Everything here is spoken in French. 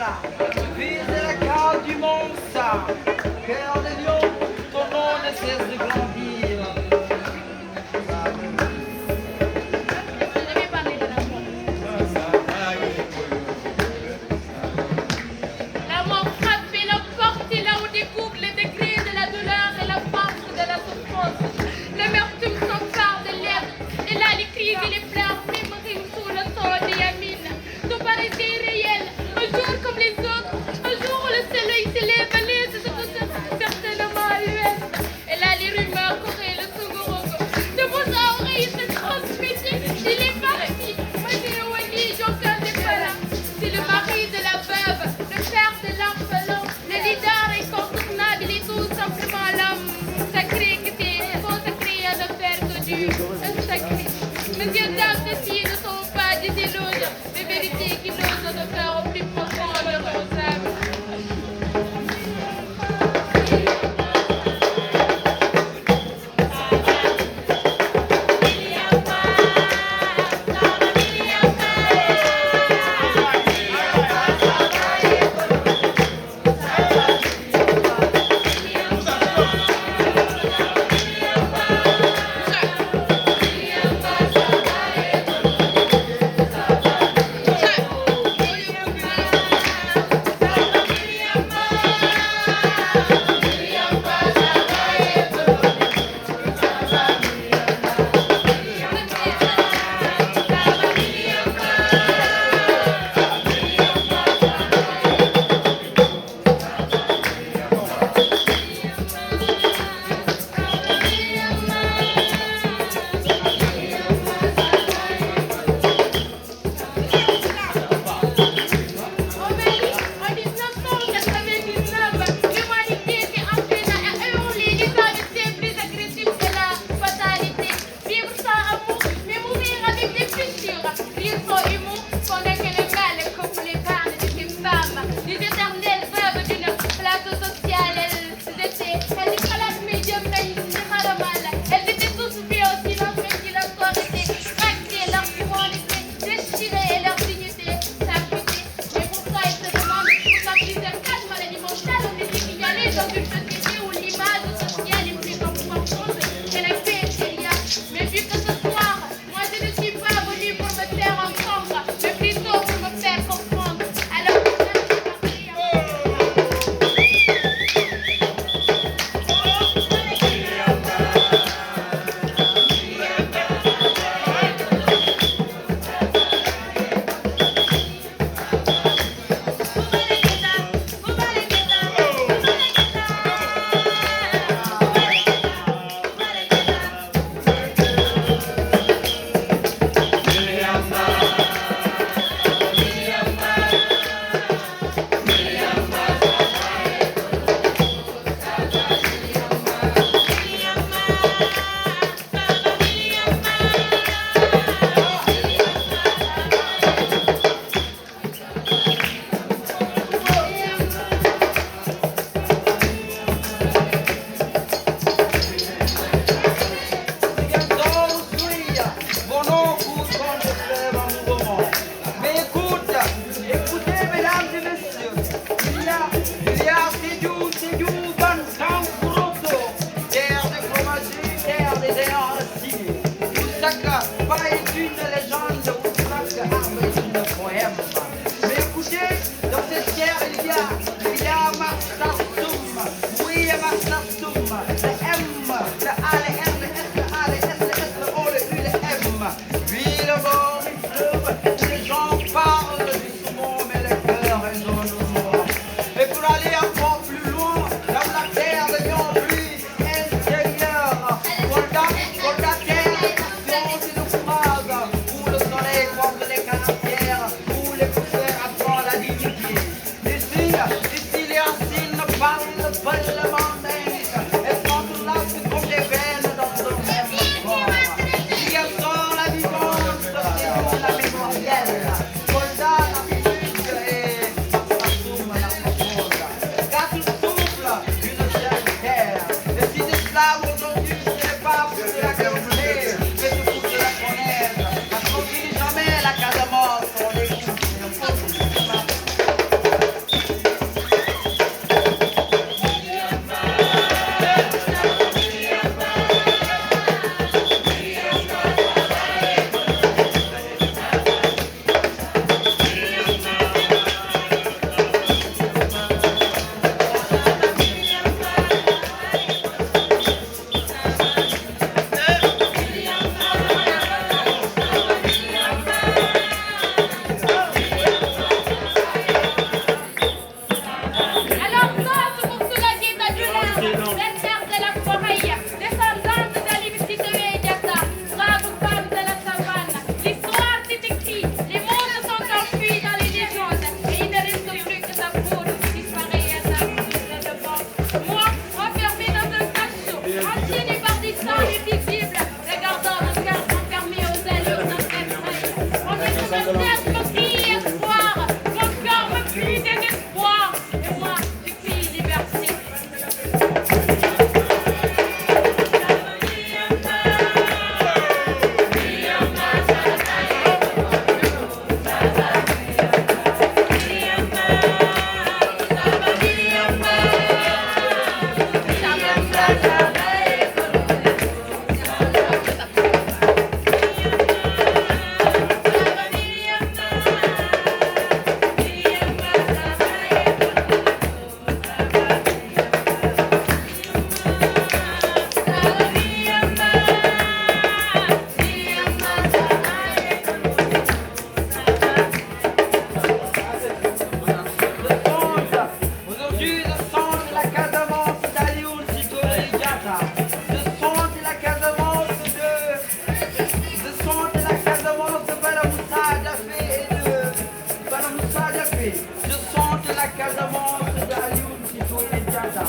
ça, vise la carte du monde, ça. Cœur de lion, ton nom ne cesse de grandir. Je vais parler de l'amour. L'amour frappe et l'emporte et là on découvre les degrés de la douleur et la force de la souffrance. L'amertume s'empare des lèvres et là les cris et les pleurs priment sous le son des Yamines. Tout paraissait irréel, un jour comme les autres, un jour Kadhafi, je chante la Casamance d'Aliou Sitoé Diatta.